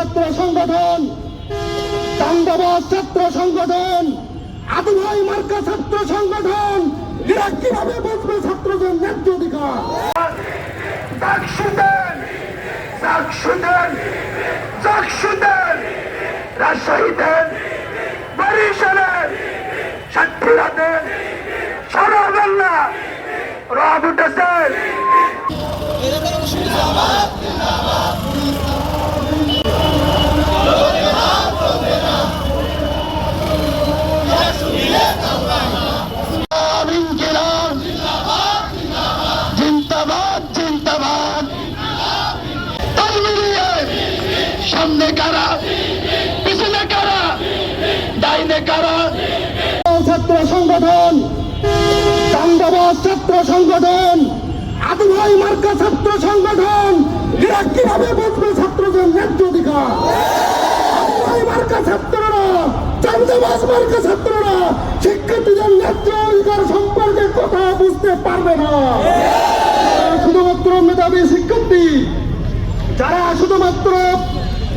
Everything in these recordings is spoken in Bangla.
ছাত্র সংগঠন, চান্দাবাজ ছাত্র সংগঠন, আদুভাই মার্কা ছাত্র সংগঠন এরা কিভাবে বসবে ছাত্রদের ন্যায্য অধিকার? রাজশাহীতে বরিশালে সাতক্ষীরাতে সারা বাংলা রব উঠেছে। সামনে কারা, পিছনে কারা, ডাইনে কারা? ছাত্র সংগঠন, চান্দাবাজ ছাত্র সংগঠন, আদুভাই মার্কা ছাত্র সংগঠন এরা কিভাবে বসবে ছাত্রদের ন্যায্য অধিকার? আদুভাই মার্কা ছাত্ররা, চান্দাবাজ মার্কা ছাত্ররা শিক্ষার্থীদের ন্যায্য অধিকার সম্পর্কে কথা বুঝতে পারবে না। শুধুমাত্র মেধাবী শিক্ষার্থী যারা শুধুমাত্র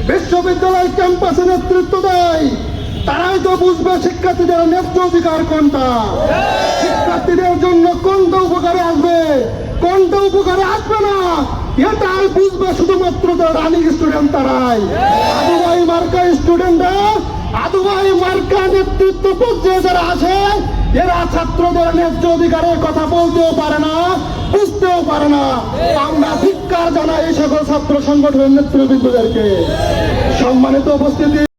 বিশ্ববিদ্যালয় ক্যাম্পাসে নেতৃত্ব দেয় তারাই তো বুঝবে শিক্ষার্থীদের ন্যায্য অধিকার কোনটা, শিক্ষার্থীদের জন্য কোনটা উপকারে আসবে, কোনটা উপকারে আসবে না এটাই বুঝবে শুধুমাত্র রানিং স্টুডেন্ট তারাই। আদুভাই মার্কা স্টুডেন্টরা, আদুভাই মার্কা নেতৃত্ব পর্যায়ে যারা আছে এরা ছাত্রদের ন্যায্য অধিকারের কথা বলতেও পারে না, বুঝতেও পারে না। আমরা ধিক্কার জানাই এই সকল ছাত্র সংগঠনের নেতৃবৃন্দদেরকে। সম্মানিত উপস্থিতি।